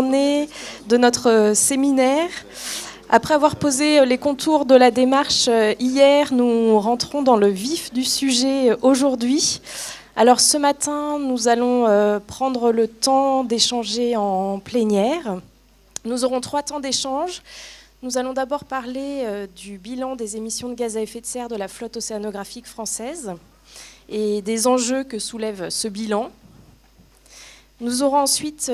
journée de notre séminaire. Après avoir posé les contours de la démarche hier, nous rentrons dans le vif du sujet aujourd'hui. Alors ce matin, nous allons prendre le temps d'échanger en plénière. Nous aurons 3 temps d'échange. Nous allons d'abord parler du bilan des émissions de gaz à effet de serre de la flotte océanographique française et des enjeux que soulève ce bilan. Nous aurons ensuite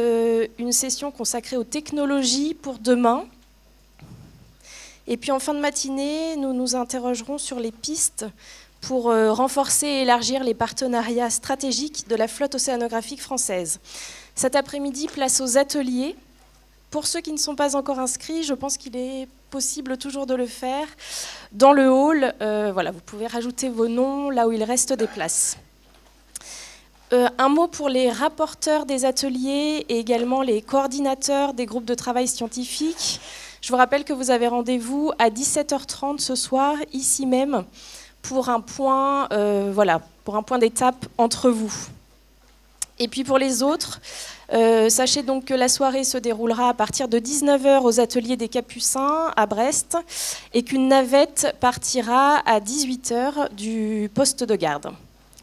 une session consacrée aux technologies pour demain. Et puis en fin de matinée, nous nous interrogerons sur les pistes pour renforcer et élargir les partenariats stratégiques de la flotte océanographique française. Cet après-midi, place aux ateliers. Pour ceux qui ne sont pas encore inscrits, je pense qu'il est possible toujours de le faire. Dans le hall, voilà, vous pouvez rajouter vos noms là où il reste des places. Un mot pour les rapporteurs des ateliers et également les coordinateurs des groupes de travail scientifiques. Je vous rappelle que vous avez rendez-vous à 17h30 ce soir, ici même, pour un point, pour un point d'étape entre vous. Et puis pour les autres, sachez donc que la soirée se déroulera à partir de 19h aux ateliers des Capucins à Brest et qu'une navette partira à 18h du poste de garde.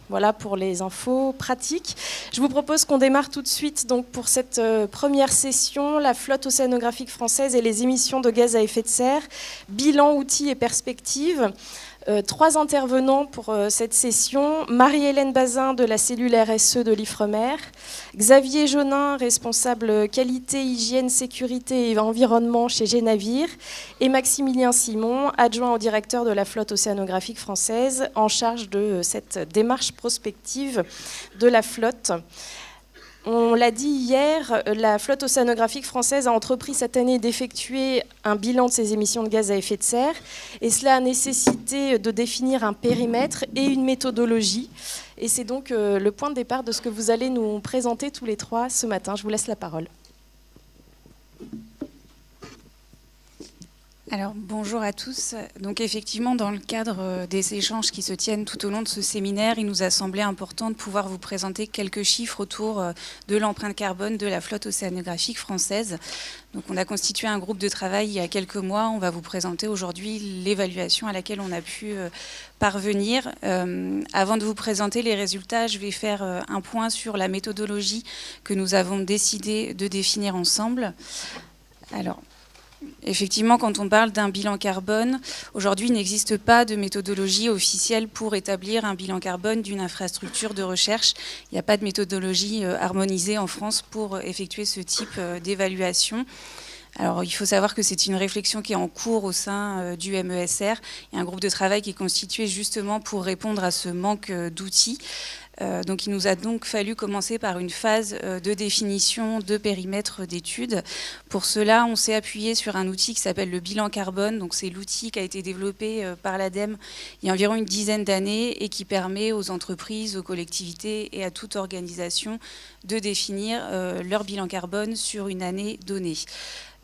Voilà pour les infos pratiques. Je vous propose qu'on démarre tout de suite donc, pour cette première session, la flotte océanographique française et les émissions de gaz à effet de serre, bilan, outils et perspectives. 3 intervenants pour cette session. Marie-Hélène Bazin de la cellule RSE de l'Ifremer, Xavier Jonin, responsable qualité, hygiène, sécurité et environnement chez G-Navire, et Maximilien Simon, adjoint au directeur de la flotte océanographique française, en charge de cette démarche prospective de la flotte. On l'a dit hier, la flotte océanographique française a entrepris cette année d'effectuer un bilan de ses émissions de gaz à effet de serre et cela a nécessité de définir un périmètre et une méthodologie. Et c'est donc le point de départ de ce que vous allez nous présenter tous les 3 ce matin. Je vous laisse la parole. Alors, bonjour à tous. Donc effectivement, dans le cadre des échanges qui se tiennent tout au long de ce séminaire, il nous a semblé important de pouvoir vous présenter quelques chiffres autour de l'empreinte carbone de la flotte océanographique française. Donc on a constitué un groupe de travail il y a quelques mois. On va vous présenter aujourd'hui l'évaluation à laquelle on a pu parvenir. Avant de vous présenter les résultats, je vais faire un point sur la méthodologie que nous avons décidé de définir ensemble. Alors, effectivement, quand on parle d'un bilan carbone, aujourd'hui, il n'existe pas de méthodologie officielle pour établir un bilan carbone d'une infrastructure de recherche. Il n'y a pas de méthodologie harmonisée en France pour effectuer ce type d'évaluation. Alors, il faut savoir que c'est une réflexion qui est en cours au sein du MESR. Il y a un groupe de travail qui est constitué justement pour répondre à ce manque d'outils. Donc il nous a donc fallu commencer par une phase de définition de périmètre d'études. Pour cela, on s'est appuyé sur un outil qui s'appelle le bilan carbone. Donc c'est l'outil qui a été développé par l'ADEME il y a environ une dizaine d'années et qui permet aux entreprises, aux collectivités et à toute organisation de définir leur bilan carbone sur une année donnée.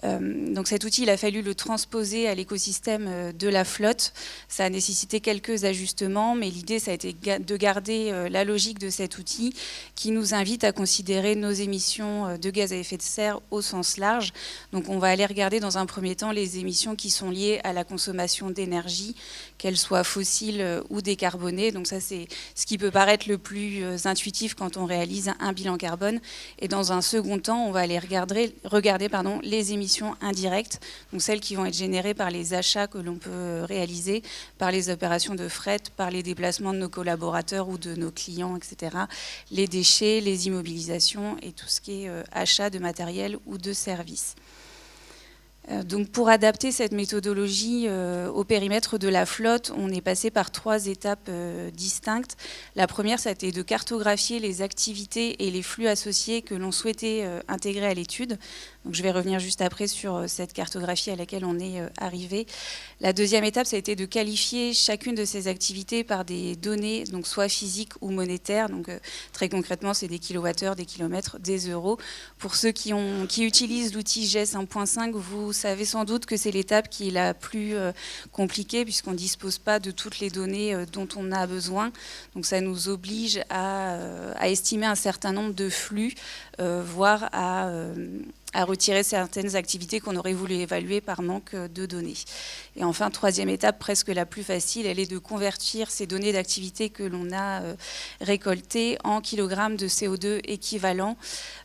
Donc cet outil, il a fallu le transposer à l'écosystème de la flotte. Ça a nécessité quelques ajustements, mais l'idée, ça a été de garder la logique de cet outil qui nous invite à considérer nos émissions de gaz à effet de serre au sens large. Donc on va aller regarder dans un premier temps les émissions qui sont liées à la consommation d'énergie, qu'elles soient fossiles ou décarbonées. Donc ça, c'est ce qui peut paraître le plus intuitif quand on réalise un bilan carbone. Et dans un second temps, on va aller regarder les émissions indirectes, donc celles qui vont être générées par les achats que l'on peut réaliser, par les opérations de fret, par les déplacements de nos collaborateurs ou de nos clients, etc., les déchets, les immobilisations et tout ce qui est achat de matériel ou de services. Donc pour adapter cette méthodologie au périmètre de la flotte, on est passé par 3 étapes distinctes. La première, ça a été de cartographier les activités et les flux associés que l'on souhaitait intégrer à l'étude. Donc je vais revenir juste après sur cette cartographie à laquelle on est arrivé. La deuxième étape, ça a été de qualifier chacune de ces activités par des données, donc soit physiques ou monétaires. Donc très concrètement, c'est des kilowattheures, des kilomètres, des euros. Pour ceux qui utilisent l'outil GES 1.5, vous savez sans doute que c'est l'étape qui est la plus compliquée puisqu'on ne dispose pas de toutes les données dont on a besoin. Donc ça nous oblige à estimer un certain nombre de flux, voire à à retirer certaines activités qu'on aurait voulu évaluer par manque de données. Et enfin, troisième étape, presque la plus facile, elle est de convertir ces données d'activité que l'on a récoltées en kilogrammes de CO2 équivalent.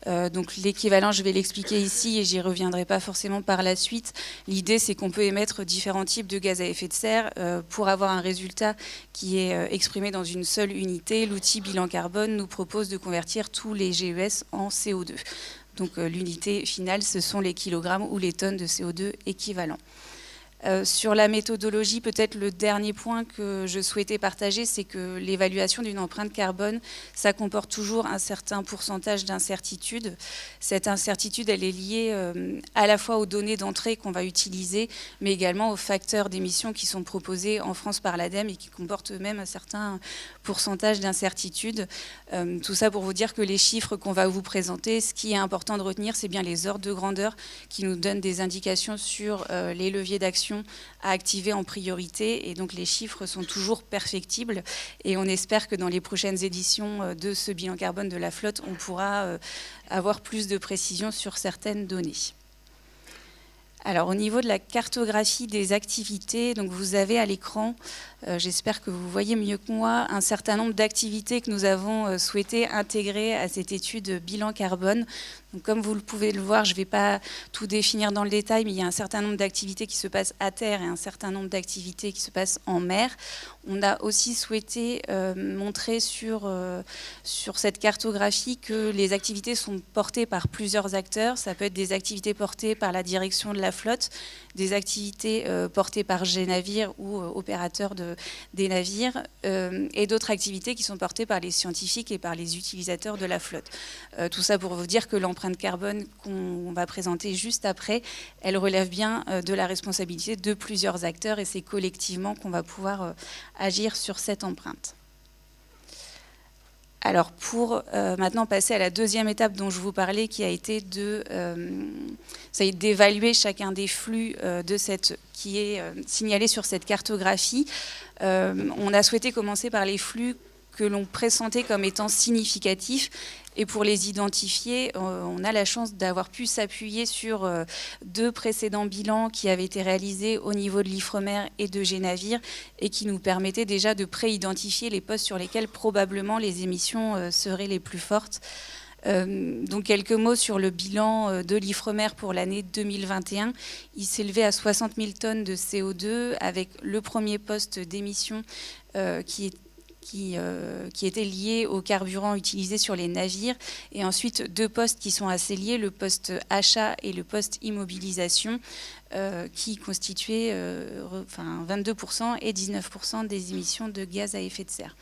Donc l'équivalent, je vais l'expliquer ici et j'y reviendrai pas forcément par la suite. L'idée, c'est qu'on peut émettre différents types de gaz à effet de serre pour avoir un résultat qui est exprimé dans une seule unité. L'outil bilan carbone nous propose de convertir tous les GES en CO2. Donc l'unité finale, ce sont les kilogrammes ou les tonnes de CO2 équivalents. Sur la méthodologie, peut-être le dernier point que je souhaitais partager, c'est que l'évaluation d'une empreinte carbone, ça comporte toujours un certain pourcentage d'incertitude. Cette incertitude, elle est liée à la fois aux données d'entrée qu'on va utiliser, mais également aux facteurs d'émission qui sont proposés en France par l'ADEME et qui comportent eux-mêmes un certain pourcentage d'incertitude. Tout ça pour vous dire que les chiffres qu'on va vous présenter, ce qui est important de retenir, c'est bien les ordres de grandeur qui nous donnent des indications sur les leviers d'action à activer en priorité, et donc les chiffres sont toujours perfectibles et on espère que dans les prochaines éditions de ce bilan carbone de la flotte, on pourra avoir plus de précision sur certaines données. Alors au niveau de la cartographie des activités, donc vous avez à l'écran, j'espère que vous voyez mieux que moi, un certain nombre d'activités que nous avons souhaité intégrer à cette étude bilan carbone. Donc, comme vous pouvez le voir, je ne vais pas tout définir dans le détail, mais il y a un certain nombre d'activités qui se passent à terre et un certain nombre d'activités qui se passent en mer. On a aussi souhaité montrer sur cette cartographie que les activités sont portées par plusieurs acteurs. Ça peut être des activités portées par la direction de la flotte, des activités portées par G-Navire ou opérateurs des navires, et d'autres activités qui sont portées par les scientifiques et par les utilisateurs de la flotte. Tout ça pour vous dire que l'empreinte carbone qu'on va présenter juste après, elle relève bien de la responsabilité de plusieurs acteurs et c'est collectivement qu'on va pouvoir agir sur cette empreinte. Alors pour maintenant passer à la deuxième étape dont je vous parlais, qui a été d'évaluer chacun des flux qui est signalé sur cette cartographie. On a souhaité commencer par les flux que l'on pressentait comme étant significatifs. Et pour les identifier, on a la chance d'avoir pu s'appuyer sur deux précédents bilans qui avaient été réalisés au niveau de l'Ifremer et de G-Navire et qui nous permettaient déjà de pré-identifier les postes sur lesquels probablement les émissions seraient les plus fortes. Donc quelques mots sur le bilan de l'Ifremer pour l'année 2021. Il s'élevait à 60 000 tonnes de CO2 avec le premier poste d'émission qui était lié au carburant utilisé sur les navires, et ensuite deux postes qui sont assez liés, le poste achat et le poste immobilisation, qui constituaient 22% et 19% des émissions de gaz à effet de serre.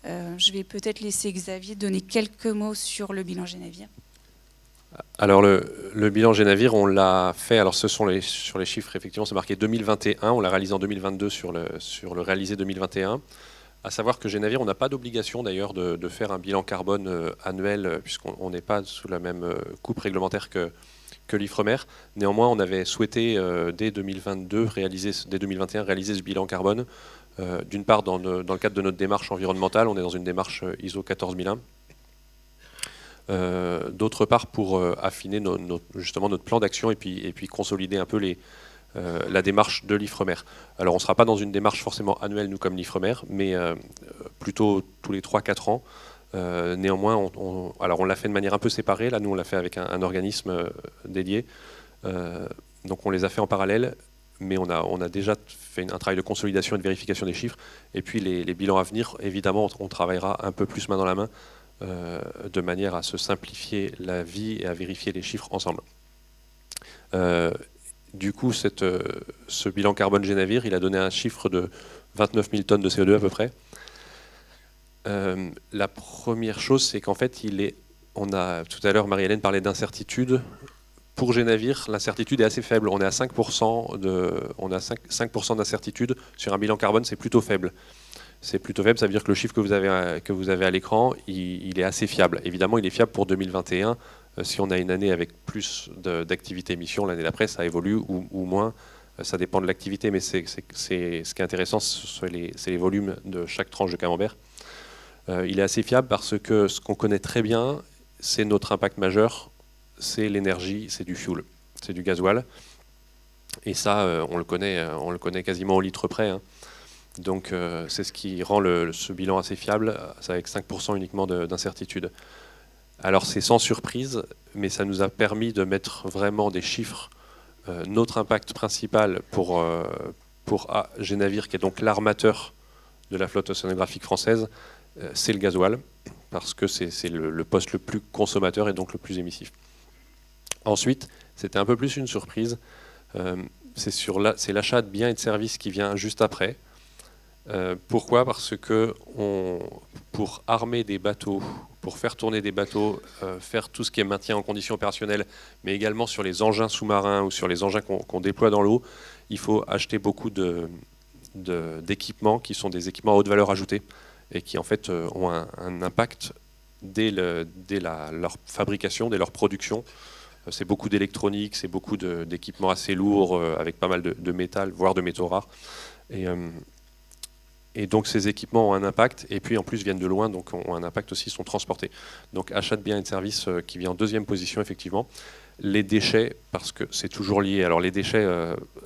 Je vais peut-être laisser Xavier donner quelques mots sur le bilan G-Navire. Alors le bilan G-Navire, on l'a fait, alors sur les chiffres, effectivement, c'est marqué 2021, on l'a réalisé en 2022 sur le réalisé 2021. À savoir que G-Navire, on n'a pas d'obligation d'ailleurs de faire un bilan carbone annuel, puisqu'on n'est pas sous la même coupe réglementaire que l'Ifremer. Néanmoins, on avait souhaité dès 2021 réaliser ce bilan carbone. D'une part, dans le cadre de notre démarche environnementale, on est dans une démarche ISO 14001. D'autre part, pour affiner justement notre plan d'action et puis consolider un peu la démarche de l'Ifremer. Alors on ne sera pas dans une démarche forcément annuelle, nous, comme l'Ifremer, mais plutôt tous les 3-4 ans. Néanmoins, on l'a fait de manière un peu séparée. Là, nous, on l'a fait avec un organisme dédié. Donc on les a fait en parallèle, mais on a déjà fait un travail de consolidation et de vérification des chiffres. Et puis les bilans à venir, évidemment, on travaillera un peu plus main dans la main, de manière à se simplifier la vie et à vérifier les chiffres ensemble. Du coup, ce bilan carbone G-Navire, il a donné un chiffre de 29 000 tonnes de CO2 à peu près. La première chose, c'est qu'en fait, on a tout à l'heure, Marie-Hélène parlait d'incertitude. Pour G-Navire, l'incertitude est assez faible. On est à 5% d'incertitude sur un bilan carbone, c'est plutôt faible. C'est plutôt faible, ça veut dire que le chiffre que vous avez à l'écran, il est assez fiable. Évidemment, il est fiable pour 2021. Si on a une année avec plus d'activité émission, l'année d'après, ça évolue ou moins. Ça dépend de l'activité, mais ce qui est intéressant, c'est les volumes de chaque tranche de camembert. Il est assez fiable parce que ce qu'on connaît très bien, c'est notre impact majeur c'est l'énergie, c'est du fuel, c'est du gasoil. Et ça, on le connaît quasiment au litre près, hein. Donc c'est ce qui rend ce bilan assez fiable, avec 5% uniquement d'incertitude. Alors c'est sans surprise, mais ça nous a permis de mettre vraiment des chiffres. Notre impact principal pour Génavir, qui est donc l'armateur de la flotte océanographique française, c'est le gasoil, parce que c'est le poste le plus consommateur et donc le plus émissif. Ensuite, c'était un peu plus une surprise, c'est l'achat de biens et de services qui vient juste après. Pourquoi ? Parce que pour armer des bateaux, pour faire tourner des bateaux, faire tout ce qui est maintien en condition opérationnelle, mais également sur les engins sous-marins ou sur les engins qu'on déploie dans l'eau, il faut acheter beaucoup d'équipements qui sont des équipements à haute valeur ajoutée et qui en fait ont un impact dès leur fabrication, dès leur production. C'est beaucoup d'électronique, c'est beaucoup d'équipements assez lourds avec pas mal de métal, voire de métaux rares. Et donc ces équipements ont un impact, et puis en plus viennent de loin, donc ont un impact aussi, sont transportés. Donc achat de biens et de services qui vient en deuxième position, effectivement. Les déchets, parce que c'est toujours lié. Alors les déchets,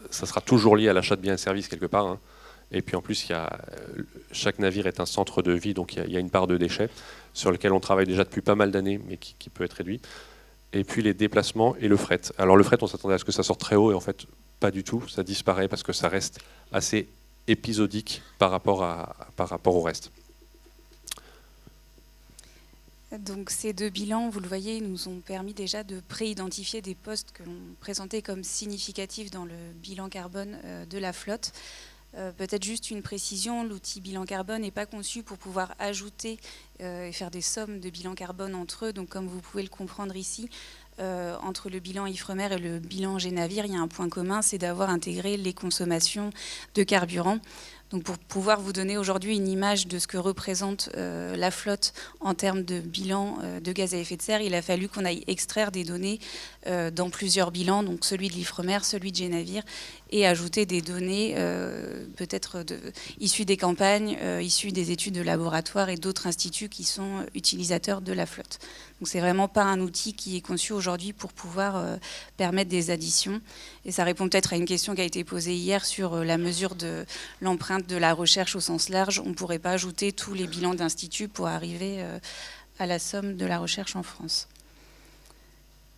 ça sera toujours lié à l'achat de biens et de services quelque part, hein. Et puis en plus, chaque navire est un centre de vie, donc il y a une part de déchets sur lequel on travaille déjà depuis pas mal d'années, mais qui peut être réduit. Et puis les déplacements et le fret. Alors le fret, on s'attendait à ce que ça sorte très haut, et en fait, pas du tout. Ça disparaît parce que ça reste assez épisodique par rapport au reste. Donc ces deux bilans, vous le voyez, nous ont permis déjà de pré-identifier des postes que l'on présentait comme significatifs dans le bilan carbone de la flotte. Peut-être juste une précision, l'outil bilan carbone n'est pas conçu pour pouvoir ajouter et faire des sommes de bilan carbone entre eux. Donc comme vous pouvez le comprendre ici, entre le bilan Ifremer et le bilan Génavir, il y a un point commun, c'est d'avoir intégré les consommations de carburant. Donc pour pouvoir vous donner aujourd'hui une image de ce que représente la flotte en termes de bilan de gaz à effet de serre, il a fallu qu'on aille extraire des données dans plusieurs bilans, donc celui de l'Ifremer, celui de Génavir, et ajouter des données peut-être issues des campagnes, issues des études de laboratoire et d'autres instituts qui sont utilisateurs de la flotte. Donc c'est vraiment pas un outil qui est conçu aujourd'hui pour pouvoir permettre des additions. Et ça répond peut-être à une question qui a été posée hier sur la mesure de l'empreinte de la recherche au sens large. On ne pourrait pas ajouter tous les bilans d'instituts pour arriver à la somme de la recherche en France.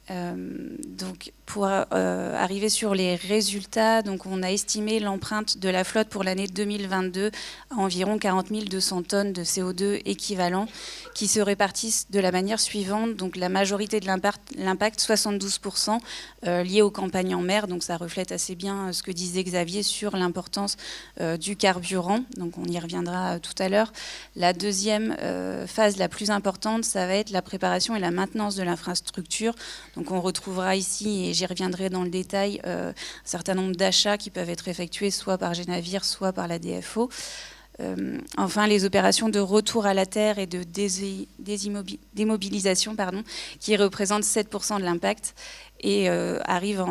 Donc pour arriver sur les résultats, donc on a estimé l'empreinte de la flotte pour l'année 2022 à environ 40 200 tonnes de CO2 équivalent qui se répartissent de la manière suivante. Donc la majorité de l'impact, 72%, lié aux campagnes en mer. Donc ça reflète assez bien ce que disait Xavier sur l'importance du carburant. Donc on y reviendra tout à l'heure. La deuxième phase la plus importante, ça va être la préparation et la maintenance de l'infrastructure. Donc on retrouvera ici, et j'y reviendrai dans le détail, un certain nombre d'achats qui peuvent être effectués soit par Génavir, soit par la DFO. Enfin, les opérations de retour à la terre et de démobilisation, qui représentent 7% de l'impact, et arrivent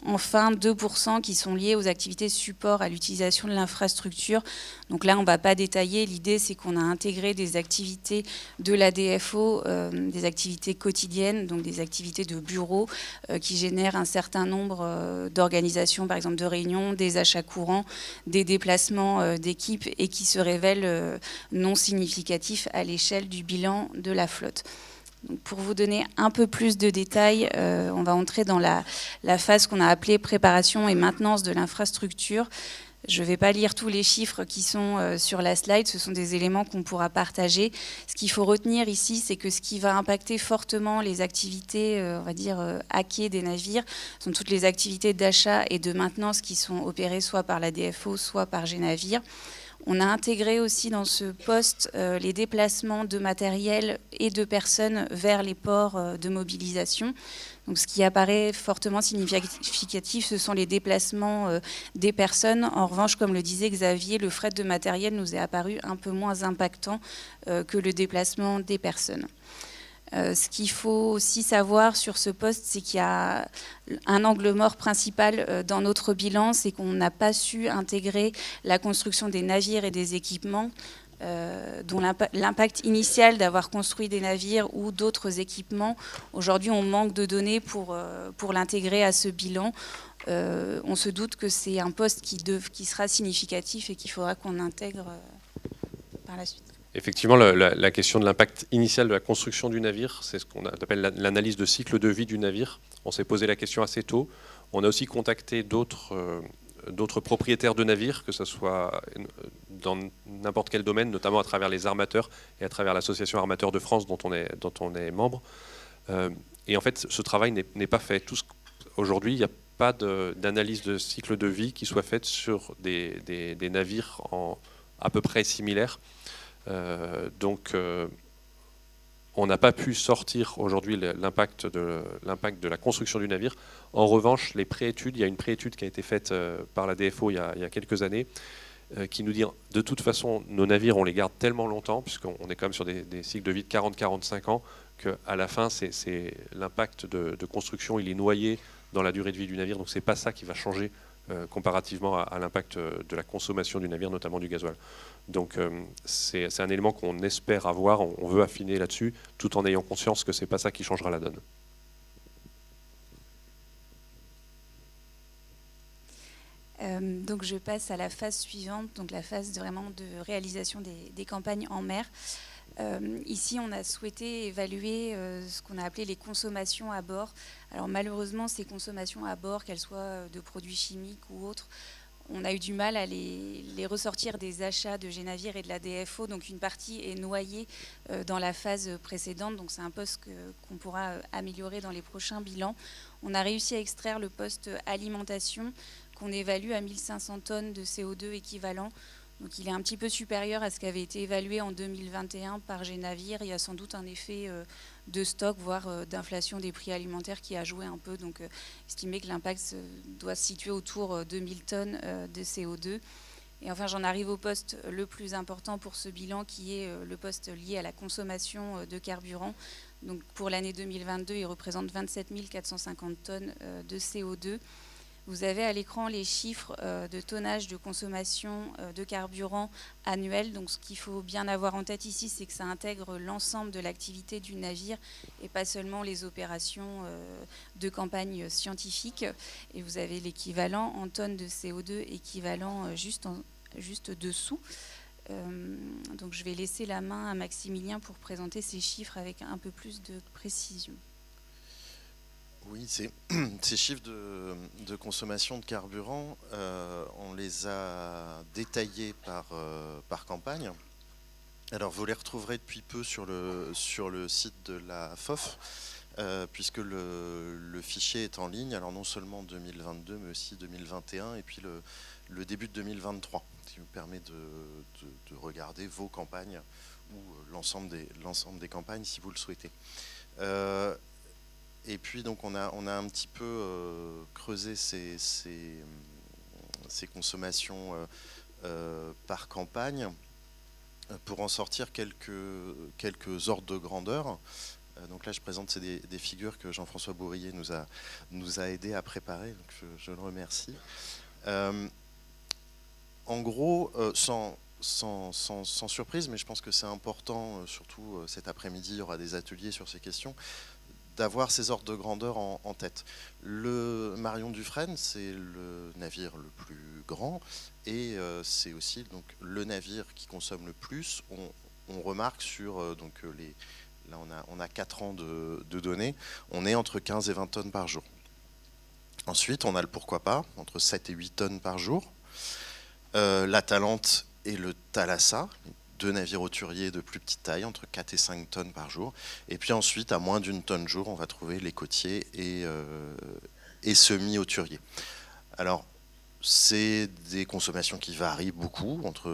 enfin 2% qui sont liés aux activités support à l'utilisation de l'infrastructure. Donc là, on ne va pas détailler. L'idée, c'est qu'on a intégré des activités de la DFO, des activités quotidiennes, donc des activités de bureau qui génèrent un certain nombre d'organisations, par exemple de réunions, des achats courants, des déplacements d'équipes et qui se révèlent non significatifs à l'échelle du bilan de la flotte. Donc pour vous donner un peu plus de détails, on va entrer dans la phase qu'on a appelée préparation et maintenance de l'infrastructure. Je ne vais pas lire tous les chiffres qui sont sur la slide, ce sont des éléments qu'on pourra partager. Ce qu'il faut retenir ici, c'est que ce qui va impacter fortement les activités, on va dire, hackées des navires, sont toutes les activités d'achat et de maintenance qui sont opérées soit par la DFO, soit par Génavir. On a intégré aussi dans ce poste les déplacements de matériel et de personnes vers les ports de mobilisation. Donc, ce qui apparaît fortement significatif, ce sont les déplacements des personnes. En revanche, comme le disait Xavier, le fret de matériel nous est apparu un peu moins impactant que le déplacement des personnes. Ce qu'il faut aussi savoir sur ce poste, c'est qu'il y a un angle mort principal dans notre bilan, c'est qu'on n'a pas su intégrer la construction des navires et des équipements. dont l'impact initial d'avoir construit des navires ou d'autres équipements, aujourd'hui on manque de données pour l'intégrer à ce bilan. On se doute que c'est un poste qui sera significatif et qu'il faudra qu'on intègre par la suite. Effectivement, la question de l'impact initial de la construction du navire, c'est ce qu'on appelle l'analyse de cycle de vie du navire. On s'est posé la question assez tôt. On a aussi contacté d'autres propriétaires de navires, que ce soit dans n'importe quel domaine, notamment à travers les armateurs et à travers l'association Armateurs de France dont on est membre. Et en fait, ce travail n'est pas fait. Aujourd'hui, il n'y a pas d'analyse de cycle de vie qui soit faite sur des navires à peu près similaires. Donc, on n'a pas pu sortir aujourd'hui l'impact de la construction du navire. En revanche, les préétudes, il y a une préétude qui a été faite par la DFO il y a quelques années, qui nous dit de toute façon, nos navires, on les garde tellement longtemps, puisqu'on est quand même sur des cycles de vie de 40-45 ans, qu'à la fin, c'est l'impact de construction, il est noyé dans la durée de vie du navire. Donc, ce n'est pas ça qui va changer comparativement à l'impact de la consommation du navire, notamment du gasoil. Donc c'est un élément qu'on espère avoir, on veut affiner là-dessus, tout en ayant conscience que ce n'est pas ça qui changera la donne. Donc je passe à la phase suivante, donc la phase vraiment de réalisation des campagnes en mer. Ici, on a souhaité évaluer ce qu'on a appelé les consommations à bord. Alors malheureusement, ces consommations à bord, qu'elles soient de produits chimiques ou autres, on a eu du mal à les ressortir des achats de Génavir et de la DFO. Donc une partie est noyée dans la phase précédente. Donc c'est un poste qu'on pourra améliorer dans les prochains bilans. On a réussi à extraire le poste alimentation qu'on évalue à 1500 tonnes de CO2 équivalent. Donc il est un petit peu supérieur à ce qui avait été évalué en 2021 par Génavir. Il y a sans doute un effet de stock, voire d'inflation des prix alimentaires qui a joué un peu. Donc estimé que l'impact doit se situer autour de 1000 tonnes de CO2. Et enfin, j'en arrive au poste le plus important pour ce bilan, qui est le poste lié à la consommation de carburant. Donc pour l'année 2022, il représente 27 450 tonnes de CO2. Vous avez à l'écran les chiffres de tonnage de consommation de carburant annuel. Donc ce qu'il faut bien avoir en tête ici, c'est que ça intègre l'ensemble de l'activité du navire et pas seulement les opérations de campagne scientifique. Et vous avez l'équivalent en tonnes de CO2 équivalent juste dessous. Donc je vais laisser la main à Maximilien pour présenter ces chiffres avec un peu plus de précision. Oui, ces chiffres de consommation de carburant, on les a détaillés par campagne. Alors vous les retrouverez depuis peu sur le site de la FOF, puisque le fichier est en ligne, alors non seulement 2022, mais aussi 2021, et puis le début de 2023, ce qui vous permet de regarder vos campagnes ou l'ensemble des campagnes si vous le souhaitez. Et puis donc on a un petit peu creusé ces consommations par campagne pour en sortir quelques ordres de grandeur. Donc là je présente des figures que Jean-François Bourrier nous a aidé à préparer, donc je le remercie. En gros, sans surprise, mais je pense que c'est important, surtout cet après-midi, il y aura des ateliers sur ces questions, d'avoir ces ordres de grandeur en tête. Le Marion Dufresne, c'est le navire le plus grand et c'est aussi donc, le navire qui consomme le plus. On remarque sur, là on a 4 ans de données, on est entre 15 et 20 tonnes par jour. Ensuite, on a le pourquoi pas, entre 7 et 8 tonnes par jour. La Talente et le Thalassa, 2 navires hauturiers de plus petite taille, entre 4 et 5 tonnes par jour. Et puis ensuite, à moins d'1 tonne jour, on va trouver les côtiers et semi-hauturiers. Alors, c'est des consommations qui varient beaucoup entre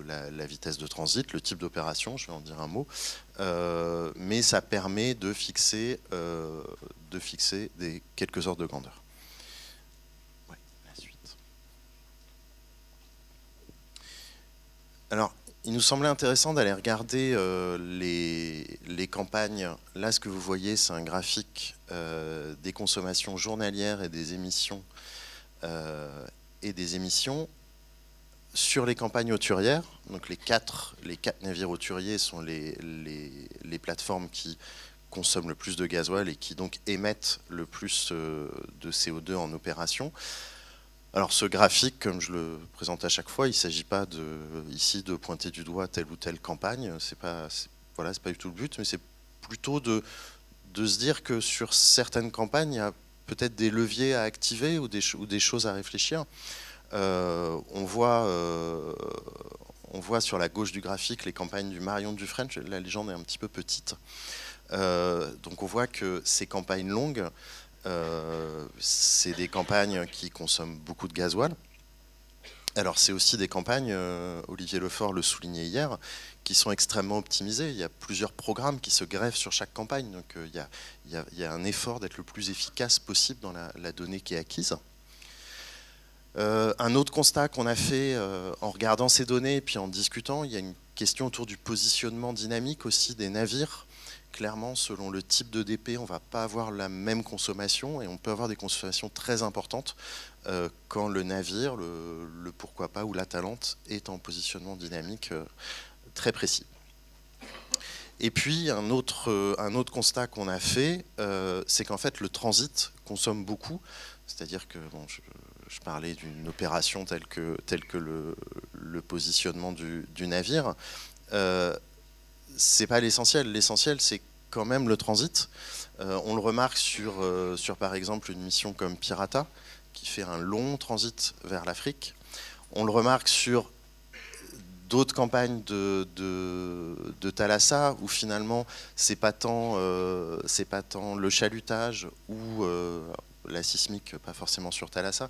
la vitesse de transit, le type d'opération, je vais en dire un mot, mais ça permet de fixer quelques ordres de grandeur. Ouais, la suite. Alors, il nous semblait intéressant d'aller regarder les campagnes. Là, ce que vous voyez, c'est un graphique des consommations journalières et des émissions sur les campagnes hauturières, donc les quatre navires hauturiers sont les plateformes qui consomment le plus de gasoil et qui donc émettent le plus de CO2 en opération. Alors ce graphique, comme je le présente à chaque fois, il ne s'agit pas ici de pointer du doigt telle ou telle campagne, c'est pas du tout le but, mais c'est plutôt de se dire que sur certaines campagnes, il y a peut-être des leviers à activer ou des choses à réfléchir. On voit sur la gauche du graphique les campagnes du Marion Dufresne. La légende est un petit peu petite. Donc on voit que ces campagnes longues, c'est des campagnes qui consomment beaucoup de gasoil. Alors c'est aussi des campagnes, Olivier Lefort le soulignait hier, qui sont extrêmement optimisées. Il y a plusieurs programmes qui se greffent sur chaque campagne. Donc il y a un effort d'être le plus efficace possible dans la donnée qui est acquise. Un autre constat qu'on a fait en regardant ces données et puis en discutant, il y a une question autour du positionnement dynamique aussi des navires. Clairement, selon le type de DP, on ne va pas avoir la même consommation et on peut avoir des consommations très importantes quand le navire, le pourquoi pas ou l'Atalante est en positionnement dynamique très précis. Et puis un autre constat qu'on a fait, c'est qu'en fait le transit consomme beaucoup, c'est-à-dire que bon, je parlais d'une opération telle que le positionnement du navire. C'est pas l'essentiel. L'essentiel, c'est quand même le transit. On le remarque sur par exemple une mission comme Pirata, qui fait un long transit vers l'Afrique. On le remarque sur d'autres campagnes de Thalassa, où finalement c'est pas tant le chalutage ou la sismique, pas forcément sur Thalassa.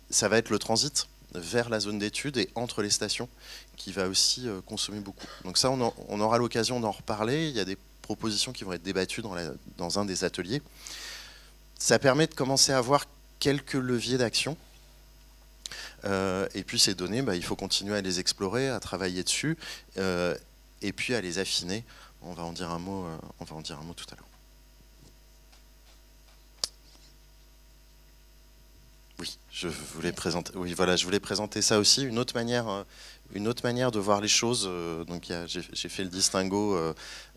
Ça va être le transit vers la zone d'étude et entre les stations qui va aussi consommer beaucoup. Donc ça, on aura l'occasion d'en reparler. Il y a des propositions qui vont être débattues dans un des ateliers. Ça permet de commencer à avoir quelques leviers d'action. Et puis ces données, il faut continuer à les explorer, à travailler dessus, et puis à les affiner. On va en dire un mot tout à l'heure. Oui, je voulais présenter ça aussi. Une autre manière de voir les choses. Donc j'ai fait le distinguo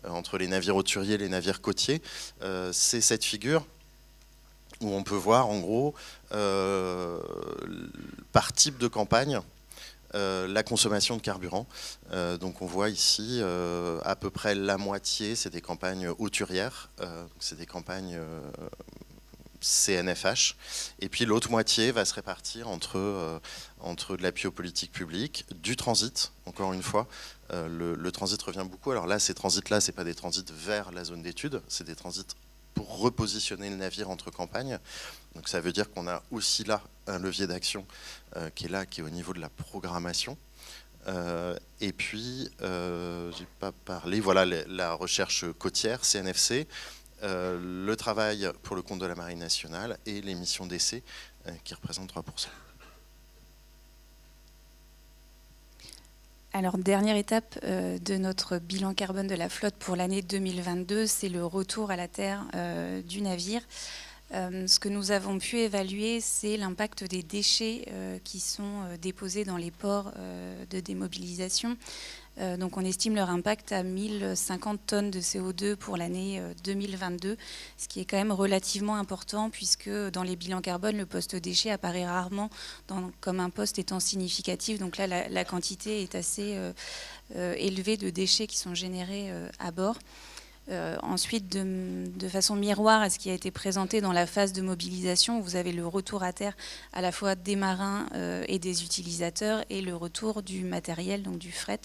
entre les navires hauturiers et les navires côtiers. C'est cette figure où on peut voir en gros par type de campagne la consommation de carburant. Donc on voit ici à peu près la moitié, c'est des campagnes hauturières, c'est des campagnes CNFH, et puis l'autre moitié va se répartir entre de la biopolitique publique, du transit, encore une fois. Le transit revient beaucoup. Alors là, ces transits-là, ce n'est pas des transits vers la zone d'étude, c'est des transits pour repositionner le navire entre campagnes. Donc ça veut dire qu'on a aussi là un levier d'action qui est au niveau de la programmation. Et puis, j'ai pas parlé, voilà la recherche côtière, CNFC, le travail pour le compte de la Marine nationale et les missions d'essai qui représentent 3%. Alors, dernière étape de notre bilan carbone de la flotte pour l'année 2022, c'est le retour à la terre du navire. Ce que nous avons pu évaluer, c'est l'impact des déchets qui sont déposés dans les ports de démobilisation. Donc on estime leur impact à 1050 tonnes de CO2 pour l'année 2022, ce qui est quand même relativement important puisque dans les bilans carbone, le poste déchet apparaît rarement comme un poste étant significatif. Donc là, la quantité est assez élevée de déchets qui sont générés à bord. Ensuite, de façon miroir à ce qui a été présenté dans la phase de mobilisation, vous avez le retour à terre à la fois des marins et des utilisateurs et le retour du matériel, donc du fret,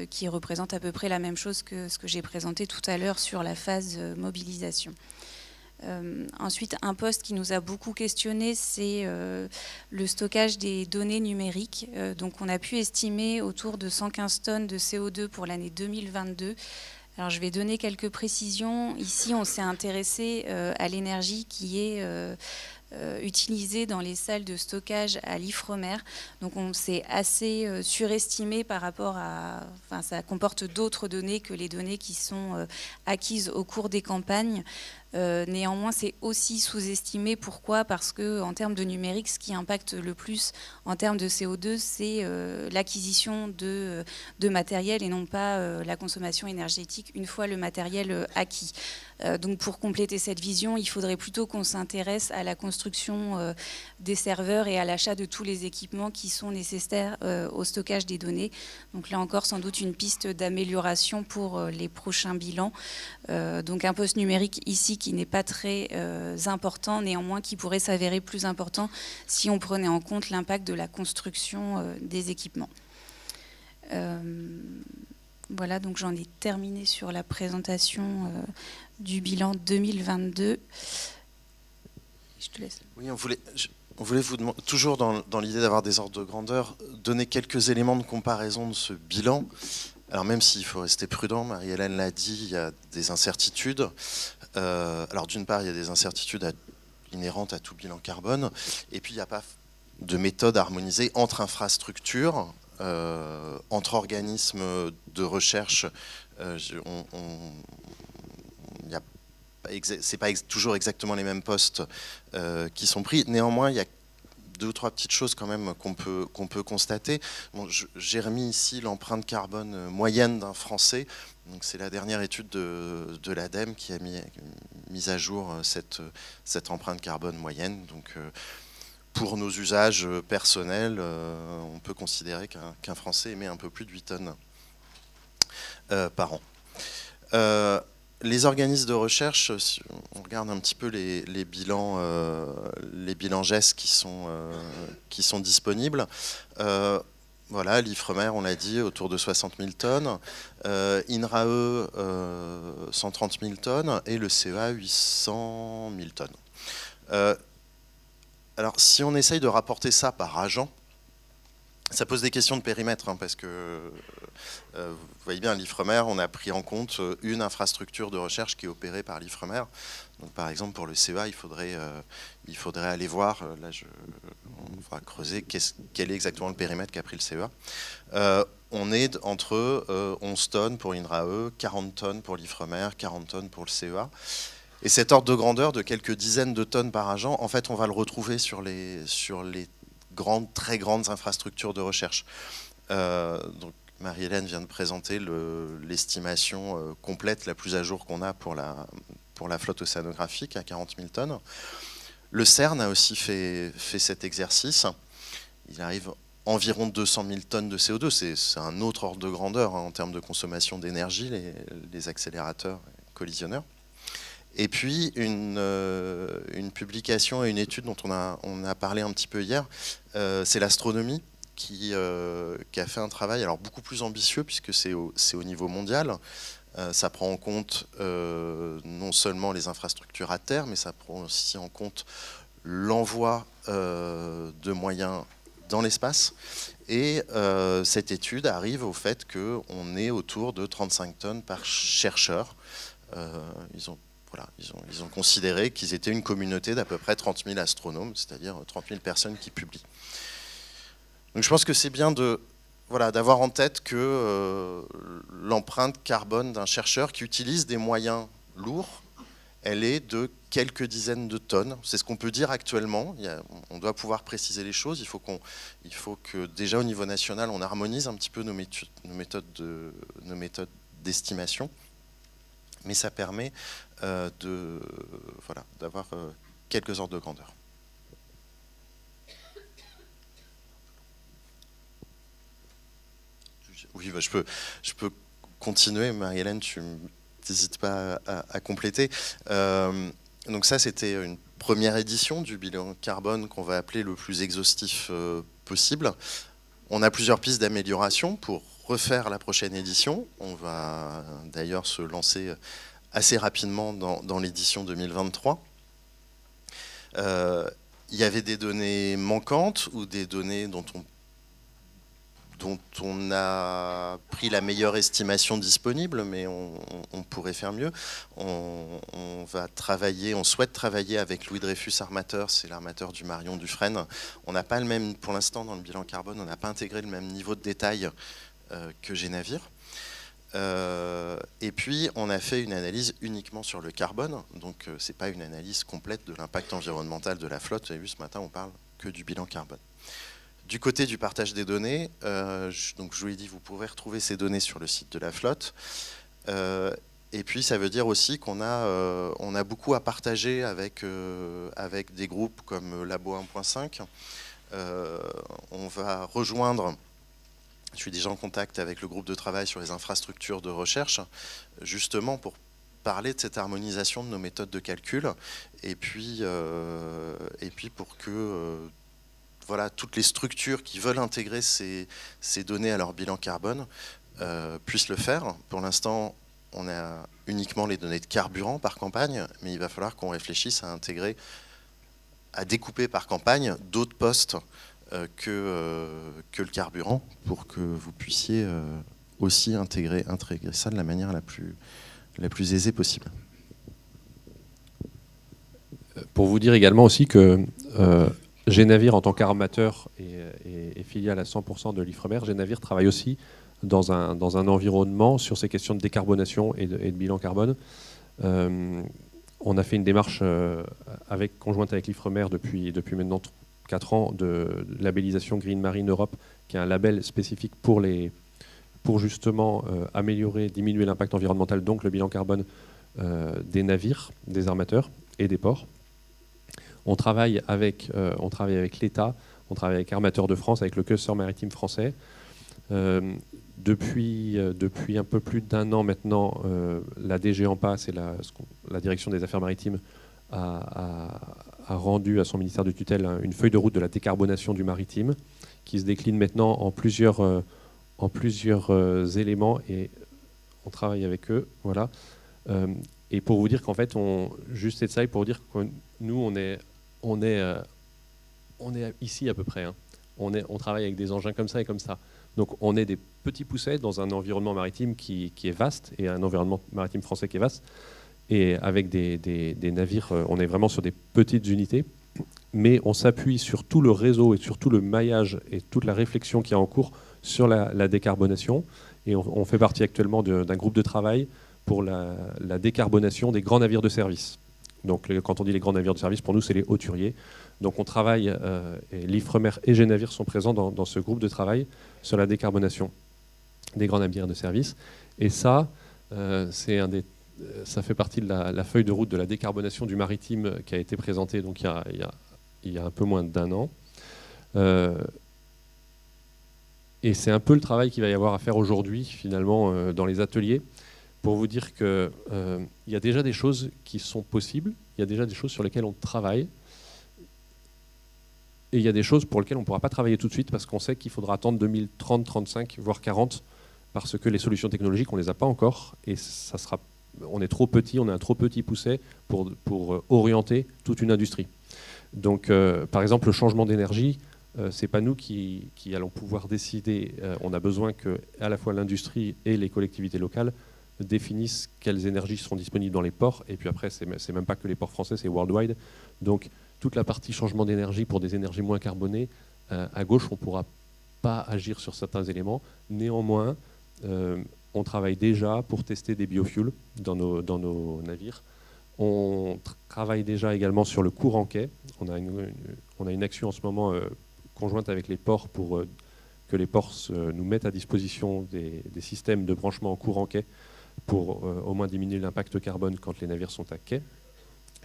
qui représente à peu près la même chose que ce que j'ai présenté tout à l'heure sur la phase mobilisation. Ensuite, un poste qui nous a beaucoup questionné, c'est le stockage des données numériques. Donc on a pu estimer autour de 115 tonnes de CO2 pour l'année 2022. Alors, je vais donner quelques précisions. Ici, on s'est intéressé à l'énergie qui est utilisée dans les salles de stockage à l'Ifremer. Donc, on s'est assez surestimé par rapport à... Enfin, ça comporte d'autres données que les données qui sont acquises au cours des campagnes. Néanmoins, c'est aussi sous-estimé. Pourquoi ? Parce qu'en termes de numérique, ce qui impacte le plus en termes de CO2, c'est l'acquisition de matériel et non pas la consommation énergétique une fois le matériel acquis. Donc pour compléter cette vision, il faudrait plutôt qu'on s'intéresse à la construction des serveurs et à l'achat de tous les équipements qui sont nécessaires au stockage des données. Donc là encore, sans doute une piste d'amélioration pour les prochains bilans. Donc un poste numérique ici qui n'est pas très important, néanmoins qui pourrait s'avérer plus important si on prenait en compte l'impact de la construction des équipements. Voilà, donc j'en ai terminé sur la présentation du bilan 2022. Je te laisse. Oui, on voulait vous demander, toujours dans l'idée d'avoir des ordres de grandeur, donner quelques éléments de comparaison de ce bilan. Alors même s'il faut rester prudent, Marie-Hélène l'a dit, il y a des incertitudes. Alors d'une part, il y a des incertitudes inhérentes à tout bilan carbone, et puis il n'y a pas de méthode harmonisée entre infrastructures, entre organismes de recherche. C'est pas toujours exactement les mêmes postes qui sont pris. Néanmoins, il y a 2 ou 3 petites choses quand même qu'on peut constater. Bon, j'ai remis ici l'empreinte carbone moyenne d'un Français. Donc c'est la dernière étude de l'ADEME qui a mis à jour cette empreinte carbone moyenne. Donc pour nos usages personnels, on peut considérer qu'un Français émet un peu plus de 8 tonnes par an. Les organismes de recherche, si on regarde un petit peu les bilans GES qui sont disponibles, voilà, l'IFREMER, on l'a dit, autour de 60 000 tonnes, INRAE, 130 000 tonnes, et le CEA, 800 000 tonnes. Alors, si on essaye de rapporter ça par agent, ça pose des questions de périmètre, hein, parce que vous voyez bien, l'IFREMER, on a pris en compte une infrastructure de recherche qui est opérée par l'IFREMER. Donc, par exemple, pour le CEA, il faudrait aller voir, là, on va creuser quel est exactement le périmètre qu'a pris le CEA. On est entre 11 tonnes pour l'INRAE, 40 tonnes pour l'IFREMER, 40 tonnes pour le CEA. Et cet ordre de grandeur de quelques dizaines de tonnes par agent, en fait, on va le retrouver sur les très grandes infrastructures de recherche. Donc, Marie-Hélène vient de présenter l'estimation complète, la plus à jour qu'on a pour la flotte océanographique à 40 000 tonnes. Le CERN a aussi fait cet exercice. Il arrive environ 200 000 tonnes de CO2. C'est un autre ordre de grandeur, hein, en termes de consommation d'énergie, les accélérateurs collisionneurs. Et puis une publication et une étude dont on a parlé un petit peu hier, c'est l'astronomie qui a fait un travail alors beaucoup plus ambitieux puisque c'est au niveau mondial. Ça prend en compte non seulement les infrastructures à terre, mais ça prend aussi en compte l'envoi de moyens dans l'espace. Et cette étude arrive au fait qu'on est autour de 35 tonnes par chercheur. Ils ont considéré qu'ils étaient une communauté d'à peu près 30 000 astronomes, c'est-à-dire 30 000 personnes qui publient. Donc je pense que c'est bien d'avoir en tête que l'empreinte carbone d'un chercheur qui utilise des moyens lourds, elle est de quelques dizaines de tonnes. C'est ce qu'on peut dire actuellement. On doit pouvoir préciser les choses. Il faut que déjà au niveau national, on harmonise un petit peu nos méthodes d'estimation. Mais ça permet d'avoir quelques ordres de grandeur. Oui, je peux continuer, Marie-Hélène, tu n'hésites pas à compléter. Donc ça, c'était une première édition du bilan carbone qu'on va appeler le plus exhaustif possible. On a plusieurs pistes d'amélioration pour refaire la prochaine édition. On va d'ailleurs se lancer assez rapidement dans l'édition 2023. Il y avait des données manquantes ou des données dont on a pris la meilleure estimation disponible, mais on pourrait faire mieux. On souhaite travailler avec Louis Dreyfus Armateur, c'est l'armateur du Marion Dufresne. On n'a pas le même, pour l'instant dans le bilan carbone, on n'a pas intégré le même niveau de détail que Génavir. Et puis, on a fait une analyse uniquement sur le carbone. Donc, ce n'est pas une analyse complète de l'impact environnemental de la flotte. Vous avez vu, ce matin, on parle que du bilan carbone. Du côté du partage des données, donc je vous l'ai dit, vous pourrez retrouver ces données sur le site de la flotte. Et puis, ça veut dire aussi qu'on a beaucoup à partager avec des groupes comme Labo 1.5. On va rejoindre... Je suis déjà en contact avec le groupe de travail sur les infrastructures de recherche, justement pour parler de cette harmonisation de nos méthodes de calcul, et puis pour que voilà, toutes les structures qui veulent intégrer ces données à leur bilan carbone puissent le faire. Pour l'instant, on a uniquement les données de carburant par campagne, mais il va falloir qu'on réfléchisse à découper par campagne d'autres postes que le carburant, pour que vous puissiez aussi intégrer ça de la manière la plus aisée possible. Pour vous dire également aussi que G-Navire, en tant qu'armateur et filiale à 100% de l'Ifremer, G-Navire travaille aussi dans un environnement sur ces questions de décarbonation et de bilan carbone. On a fait une démarche conjointe avec l'Ifremer depuis maintenant 4 ans de labellisation Green Marine Europe, qui est un label spécifique pour justement améliorer, diminuer l'impact environnemental, donc le bilan carbone des navires, des armateurs et des ports. On travaille avec l'État, on travaille avec Armateurs de France, avec le cluster maritime français. Depuis un peu plus d'1 an maintenant, la DG AMPA, c'est la direction des affaires maritimes, a rendu à son ministère de tutelle une feuille de route de la décarbonation du maritime, qui se décline maintenant en plusieurs éléments, et on travaille avec eux. Voilà. Et pour vous dire qu'en fait, juste c'est ça, et pour vous dire que nous, on est ici à peu près. Hein. On travaille avec des engins comme ça et comme ça. Donc on est des petits poussets dans un environnement maritime qui est vaste, et un environnement maritime français qui est vaste. Et avec des navires, on est vraiment sur des petites unités, mais on s'appuie sur tout le réseau et sur tout le maillage et toute la réflexion qui est en cours sur la décarbonation. Et on fait partie actuellement d'un groupe de travail pour la décarbonation des grands navires de service. Donc quand on dit les grands navires de service, pour nous c'est les hauturiers. Donc on travaille, et l'Ifremer et G-Navire sont présents dans ce groupe de travail sur la décarbonation des grands navires de service. Et ça, ça fait partie de la feuille de route de la décarbonation du maritime qui a été présentée donc, il y a un peu moins d'1 an. Et c'est un peu le travail qu'il va y avoir à faire aujourd'hui, finalement, dans les ateliers, pour vous dire qu'il y a déjà des choses qui sont possibles, il y a déjà des choses sur lesquelles on travaille, et il y a des choses pour lesquelles on ne pourra pas travailler tout de suite, parce qu'on sait qu'il faudra attendre 2030, 35, voire 40, parce que les solutions technologiques, on ne les a pas encore, et on est trop petit, on est un trop petit pousset pour orienter toute une industrie. Donc, par exemple, le changement d'énergie, ce n'est pas nous qui allons pouvoir décider. On a besoin que à la fois l'industrie et les collectivités locales définissent quelles énergies seront disponibles dans les ports. Et puis après, c'est même pas que les ports français, c'est worldwide. Donc, toute la partie changement d'énergie pour des énergies moins carbonées, à gauche, on ne pourra pas agir sur certains éléments. Néanmoins, on travaille déjà pour tester des biofuels dans nos navires. On travaille déjà également sur le courant quai. On a une action en ce moment conjointe avec les ports pour que les ports nous mettent à disposition des systèmes de branchement en courant quai pour au moins diminuer l'impact carbone quand les navires sont à quai.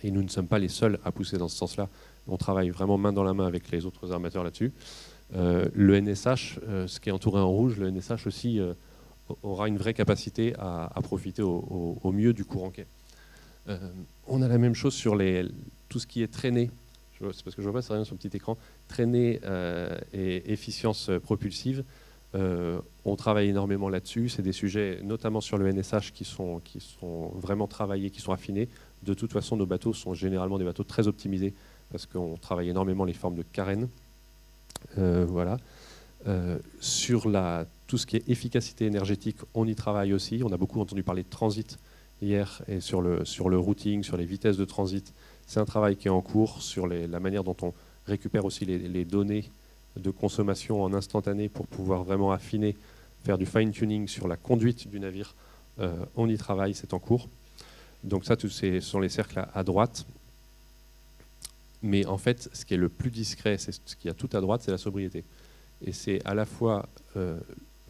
Et nous ne sommes pas les seuls à pousser dans ce sens-là. On travaille vraiment main dans la main avec les autres armateurs là-dessus. Le NSH, ce qui est entouré en rouge, le NSH aussi aura une vraie capacité à profiter au mieux du courant quai. On a la même chose sur tout ce qui est traînée. C'est parce que je vois pas, c'est rien sur le petit écran. Traînée et efficience propulsive. On travaille énormément là-dessus. C'est des sujets, notamment sur le NSH, qui sont vraiment travaillés, qui sont affinés. De toute façon, nos bateaux sont généralement des bateaux très optimisés parce qu'on travaille énormément les formes de carène. Voilà. Sur tout ce qui est efficacité énergétique, on y travaille aussi. On a beaucoup entendu parler de transit hier, et sur le routing, sur les vitesses de transit. C'est un travail qui est en cours sur la manière dont on récupère aussi les données de consommation en instantané pour pouvoir vraiment affiner, faire du fine-tuning sur la conduite du navire. On y travaille, c'est en cours. Donc ça, ce sont les cercles à droite. Mais en fait, ce qui est le plus discret, c'est ce qu'il y a tout à droite, c'est la sobriété. Et c'est à la fois,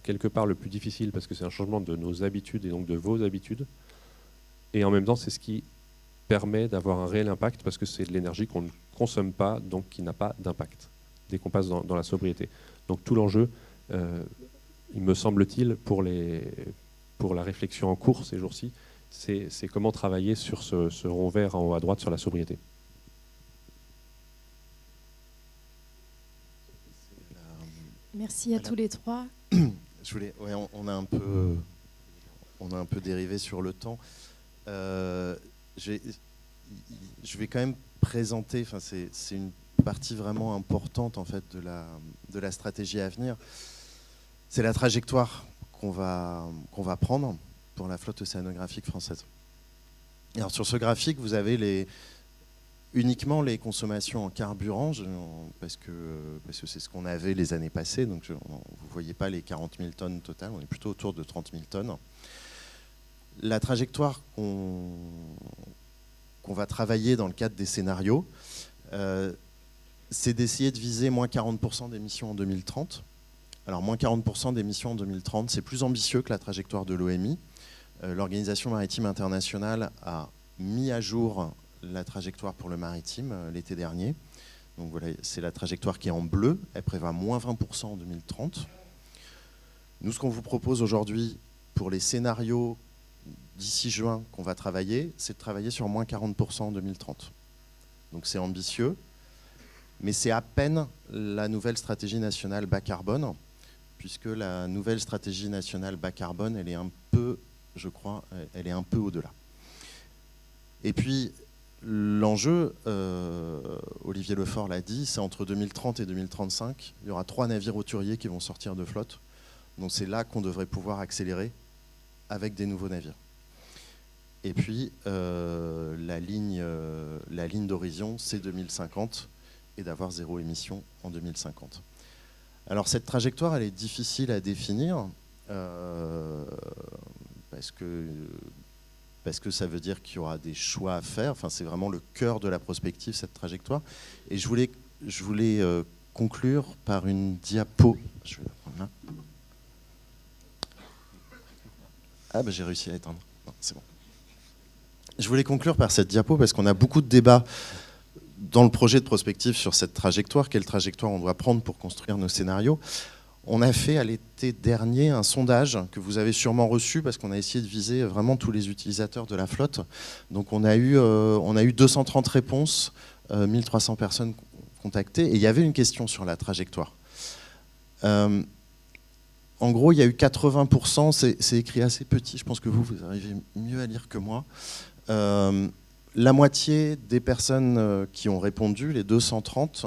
quelque part, le plus difficile, parce que c'est un changement de nos habitudes et donc de vos habitudes. Et en même temps, c'est ce qui permet d'avoir un réel impact, parce que c'est de l'énergie qu'on ne consomme pas, donc qui n'a pas d'impact, dès qu'on passe dans la sobriété. Donc tout l'enjeu, il me semble-t-il, pour la réflexion en cours ces jours-ci, c'est comment travailler sur ce rond vert en haut à droite sur la sobriété. Merci à tous les trois. On a un peu dérivé sur le temps. Je vais quand même présenter, c'est une partie vraiment importante en fait de la stratégie à venir. C'est la trajectoire qu'on va prendre pour la flotte océanographique française. Et alors sur ce graphique, vous avez uniquement les consommations en carburant, parce que c'est ce qu'on avait les années passées, donc vous ne voyez pas les 40 000 tonnes totales, on est plutôt autour de 30 000 tonnes. La trajectoire qu'on va travailler dans le cadre des scénarios, c'est d'essayer de viser moins 40% d'émissions en 2030. Alors moins 40% d'émissions en 2030, c'est plus ambitieux que la trajectoire de l'OMI. L'Organisation maritime internationale a mis à jour la trajectoire pour le maritime l'été dernier. Donc voilà, c'est la trajectoire qui est en bleu. Elle prévoit moins 20% en 2030. Nous, ce qu'on vous propose aujourd'hui pour les scénarios d'ici juin qu'on va travailler, c'est de travailler sur moins 40% en 2030. Donc c'est ambitieux, mais c'est à peine la nouvelle stratégie nationale bas carbone, puisque la nouvelle stratégie nationale bas carbone, elle est un peu, je crois, elle est un peu au-delà. Et puis, l'enjeu, Olivier Lefort l'a dit, c'est entre 2030 et 2035, il y aura 3 navires hauturiers qui vont sortir de flotte. Donc c'est là qu'on devrait pouvoir accélérer avec des nouveaux navires. Et puis, la ligne d'horizon, c'est 2050, et d'avoir 0 émission en 2050. Alors cette trajectoire, elle est difficile à définir, parce que ça veut dire qu'il y aura des choix à faire. Enfin, c'est vraiment le cœur de la prospective, cette trajectoire. Et je voulais conclure par une diapo. Je vais la prendre là. Ah, j'ai réussi à éteindre. Non, c'est bon. Je voulais conclure par cette diapo parce qu'on a beaucoup de débats dans le projet de prospective sur cette trajectoire. Quelle trajectoire on doit prendre pour construire nos scénarios? On a fait à l'été dernier un sondage que vous avez sûrement reçu parce qu'on a essayé de viser vraiment tous les utilisateurs de la flotte. Donc on a eu 230 réponses, 1300 personnes contactées, et il y avait une question sur la trajectoire. En gros, il y a eu 80%, c'est écrit assez petit, je pense que vous arrivez mieux à lire que moi. La moitié des personnes qui ont répondu, les 230,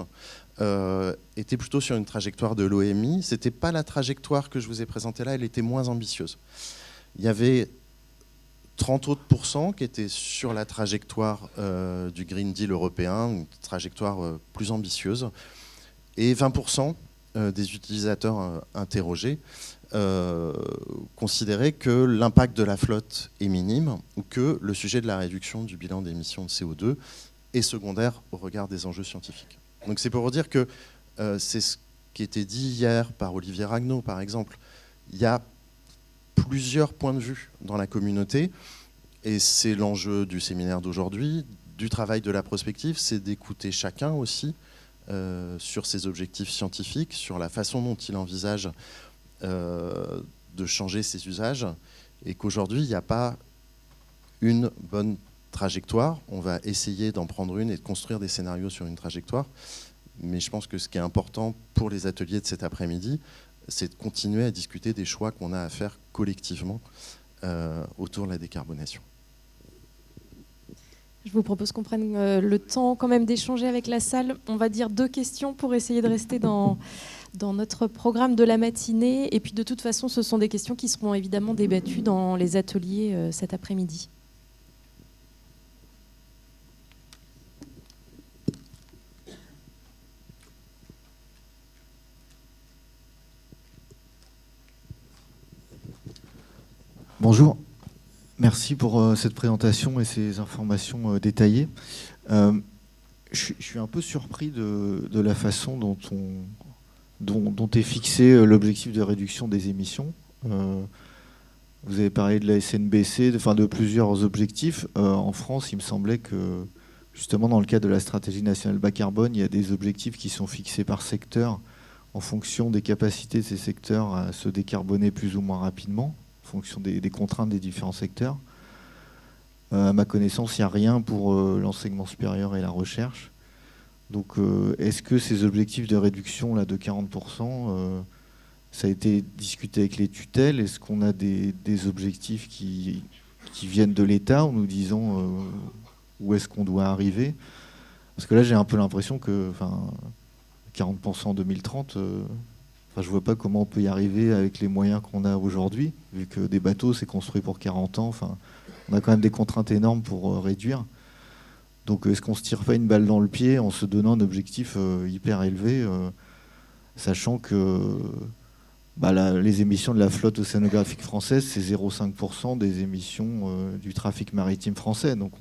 était plutôt sur une trajectoire de l'OMI. Ce n'était pas la trajectoire que je vous ai présentée là, elle était moins ambitieuse. Il y avait 30 autres % qui étaient sur la trajectoire du Green Deal européen, une trajectoire plus ambitieuse, et 20% des utilisateurs interrogés considéraient que l'impact de la flotte est minime ou que le sujet de la réduction du bilan d'émissions de CO2 est secondaire au regard des enjeux scientifiques. Donc c'est pour dire que c'est ce qui était dit hier par Olivier Ragnaud, par exemple. Il y a plusieurs points de vue dans la communauté, et c'est l'enjeu du séminaire d'aujourd'hui, du travail de la prospective, c'est d'écouter chacun aussi sur ses objectifs scientifiques, sur la façon dont il envisage de changer ses usages, et qu'aujourd'hui, il n'y a pas une bonne trajectoire. On va essayer d'en prendre une et de construire des scénarios sur une trajectoire. Mais je pense que ce qui est important pour les ateliers de cet après-midi, c'est de continuer à discuter des choix qu'on a à faire collectivement autour de la décarbonation. Je vous propose qu'on prenne le temps quand même d'échanger avec la salle. On va dire 2 questions pour essayer de rester dans notre programme de la matinée. Et puis de toute façon, ce sont des questions qui seront évidemment débattues dans les ateliers cet après-midi. Bonjour, merci pour cette présentation et ces informations détaillées. Je suis un peu surpris de la façon dont est fixé l'objectif de réduction des émissions. Vous avez parlé de la SNBC, de plusieurs objectifs. En France, il me semblait que, justement, dans le cadre de la stratégie nationale bas carbone, il y a des objectifs qui sont fixés par secteur en fonction des capacités de ces secteurs à se décarboner plus ou moins rapidement, en fonction des contraintes des différents secteurs. À ma connaissance, il n'y a rien pour l'enseignement supérieur et la recherche. Donc, est-ce que ces objectifs de réduction là, de 40%, ça a été discuté avec les tutelles? Est-ce qu'on a des objectifs qui viennent de l'État en nous disant où est-ce qu'on doit arriver? Parce que là, j'ai un peu l'impression que 40% en 2030, je ne vois pas comment on peut y arriver avec les moyens qu'on a aujourd'hui, vu que des bateaux, c'est construit pour 40 ans. On a quand même des contraintes énormes pour réduire. Donc, est-ce qu'on ne se tire pas une balle dans le pied en se donnant un objectif hyper élevé, sachant que les émissions de la flotte océanographique française, c'est 0,5% des émissions du trafic maritime français. Donc,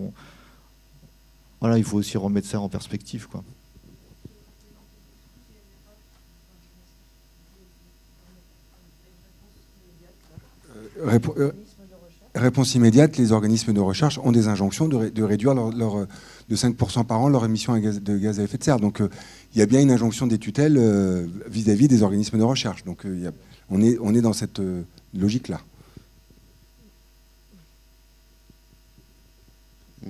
il faut aussi remettre ça en perspective, quoi. Réponse immédiate, les organismes de recherche ont des injonctions de réduire de 5% par an leur émission de gaz à effet de serre. Donc il y a bien une injonction des tutelles vis-à-vis des organismes de recherche. Donc on est dans cette logique-là.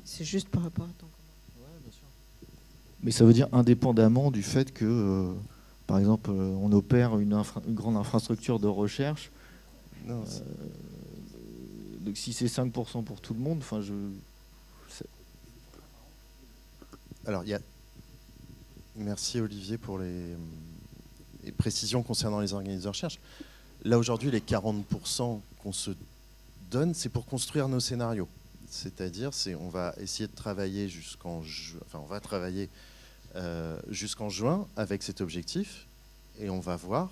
C'est juste par rapport à ton commentaire. Ouais, bien sûr. Mais ça veut dire indépendamment du fait que, par exemple, on opère une grande infrastructure de recherche. Non, donc si c'est 5% pour tout le monde, Alors, merci Olivier pour les précisions concernant les organismes de recherche. Là, aujourd'hui, les 40% qu'on se donne, c'est pour construire nos scénarios. C'est-à-dire, on va essayer de travailler jusqu'en juin avec cet objectif, et on va voir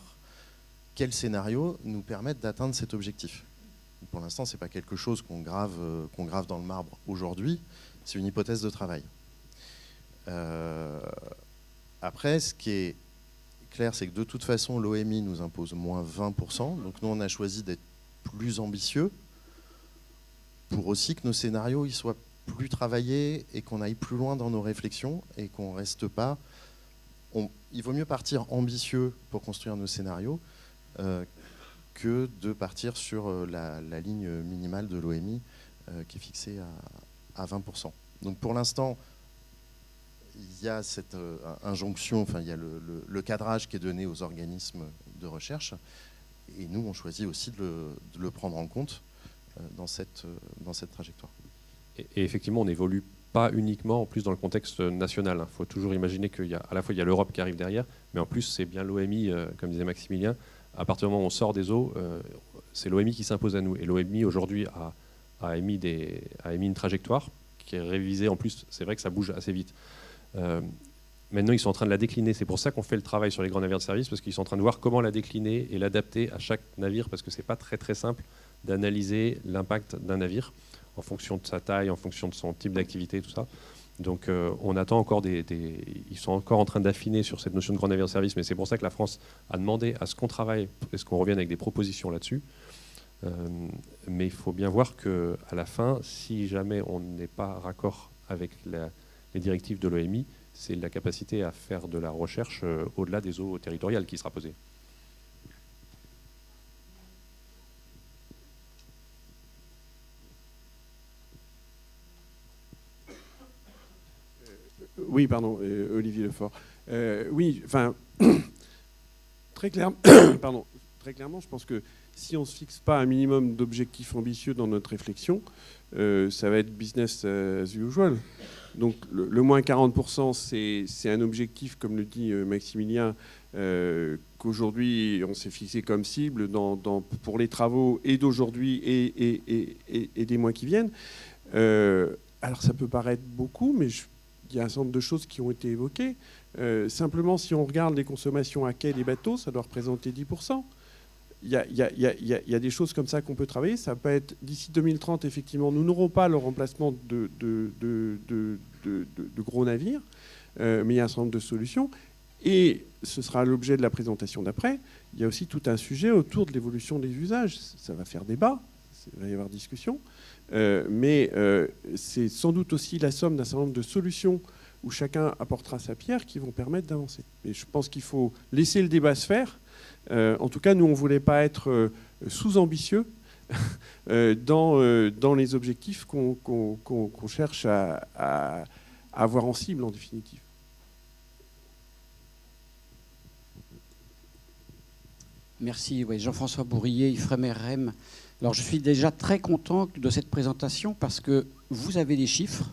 quels scénarios nous permettent d'atteindre cet objectif. Pour l'instant, ce n'est pas quelque chose qu'on grave dans le marbre aujourd'hui, c'est une hypothèse de travail. Après, ce qui est clair, c'est que de toute façon, l'OMI nous impose moins 20%, donc nous, on a choisi d'être plus ambitieux pour aussi que nos scénarios ils soient plus travaillés et qu'on aille plus loin dans nos réflexions et qu'on ne reste pas... il vaut mieux partir ambitieux pour construire nos scénarios que de partir sur la ligne minimale de l'OMI qui est fixée à 20%. Donc pour l'instant, il y a cette injonction, il y a le cadrage qui est donné aux organismes de recherche, et nous on choisit aussi de le prendre en compte dans cette trajectoire. Et effectivement, on n'évolue pas uniquement en plus dans le contexte national. Il faut toujours imaginer qu'à la fois il y a l'Europe qui arrive derrière, mais en plus c'est bien l'OMI, comme disait Maximilien. À partir du moment où on sort des eaux, c'est l'OMI qui s'impose à nous. Et l'OMI aujourd'hui a émis une trajectoire qui est révisée. En plus, c'est vrai que ça bouge assez vite. Maintenant, ils sont en train de la décliner. C'est pour ça qu'on fait le travail sur les grands navires de service, parce qu'ils sont en train de voir comment la décliner et l'adapter à chaque navire, parce que c'est pas très très simple d'analyser l'impact d'un navire en fonction de sa taille, en fonction de son type d'activité, tout ça. Donc on attend encore ils sont encore en train d'affiner sur cette notion de grand navire de service, mais c'est pour ça que la France a demandé à ce qu'on travaille, à ce qu'on revienne avec des propositions là-dessus. Mais il faut bien voir qu'à la fin, si jamais on n'est pas raccord avec les directives de l'OMI, c'est la capacité à faire de la recherche au-delà des eaux territoriales qui sera posée. Oui, pardon, Olivier Lefort. Oui, enfin, très clairement, je pense que si on ne se fixe pas un minimum d'objectifs ambitieux dans notre réflexion, ça va être business as usual. Donc le moins 40%, c'est un objectif, comme le dit Maximilien, qu'aujourd'hui on s'est fixé comme cible pour les travaux et d'aujourd'hui et des mois qui viennent. Alors ça peut paraître beaucoup, mais il y a un certain nombre de choses qui ont été évoquées. Simplement, si on regarde les consommations à quai des bateaux, ça doit représenter 10%. il y a des choses comme ça qu'on peut travailler. Ça peut être d'ici 2030, effectivement, nous n'aurons pas le remplacement de gros navires, mais il y a un certain nombre de solutions. Et ce sera l'objet de la présentation d'après. Il y a aussi tout un sujet autour de l'évolution des usages. Ça va faire débat, il va y avoir discussion. Mais c'est sans doute aussi la somme d'un certain nombre de solutions où chacun apportera sa pierre qui vont permettre d'avancer. Et je pense qu'il faut laisser le débat se faire. En tout cas, nous, on ne voulait pas être sous-ambitieux dans les objectifs qu'on cherche à avoir en cible, en définitive. Merci. Oui, Jean-François Bourrier, Ifremer REM. Alors, je suis déjà très content de cette présentation parce que vous avez des chiffres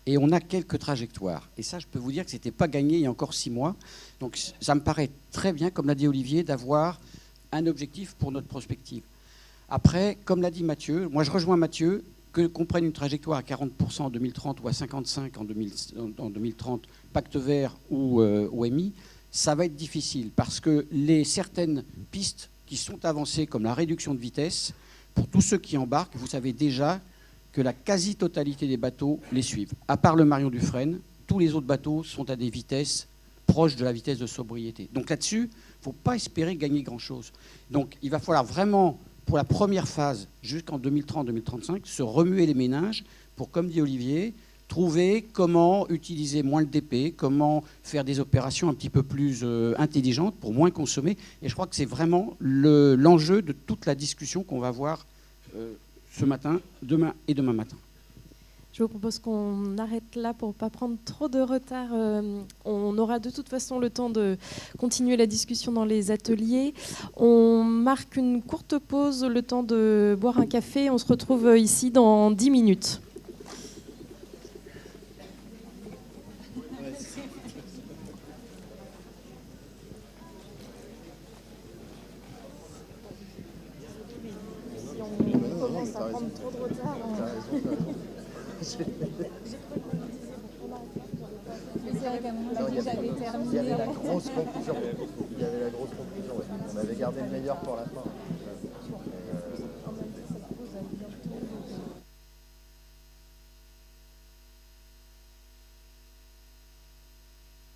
et on a quelques trajectoires. Et ça, je peux vous dire que ce n'était pas gagné il y a encore 6 mois. Donc, ça me paraît très bien, comme l'a dit Olivier, d'avoir un objectif pour notre prospective. Après, comme l'a dit Mathieu, moi je rejoins Mathieu, qu'on prenne une trajectoire à 40% en 2030 ou à 55% en 2030, pacte vert ou OMI, ça va être difficile parce que certaines pistes qui sont avancées, comme la réduction de vitesse, pour tous ceux qui embarquent, vous savez déjà que la quasi-totalité des bateaux les suivent. À part le Marion Dufresne, tous les autres bateaux sont à des vitesses proches de la vitesse de sobriété. Donc là-dessus, il ne faut pas espérer gagner grand-chose. Donc il va falloir vraiment, pour la première phase, jusqu'en 2030-2035, se remuer les méninges pour, comme dit Olivier, trouver comment utiliser moins le DP, comment faire des opérations un petit peu plus intelligentes pour moins consommer. Et je crois que c'est vraiment l'enjeu de toute la discussion qu'on va avoir ce matin, demain et demain matin. Je vous propose qu'on arrête là pour ne pas prendre trop de retard. On aura de toute façon le temps de continuer la discussion dans les ateliers. On marque une courte pause, le temps de boire un café. On se retrouve ici dans 10 minutes. Ça va prendre trop de retard. C'est vrai qu'à un moment donné, j'avais terminé. Il y avait la grosse conclusion. On avait gardé le meilleur pour la fin.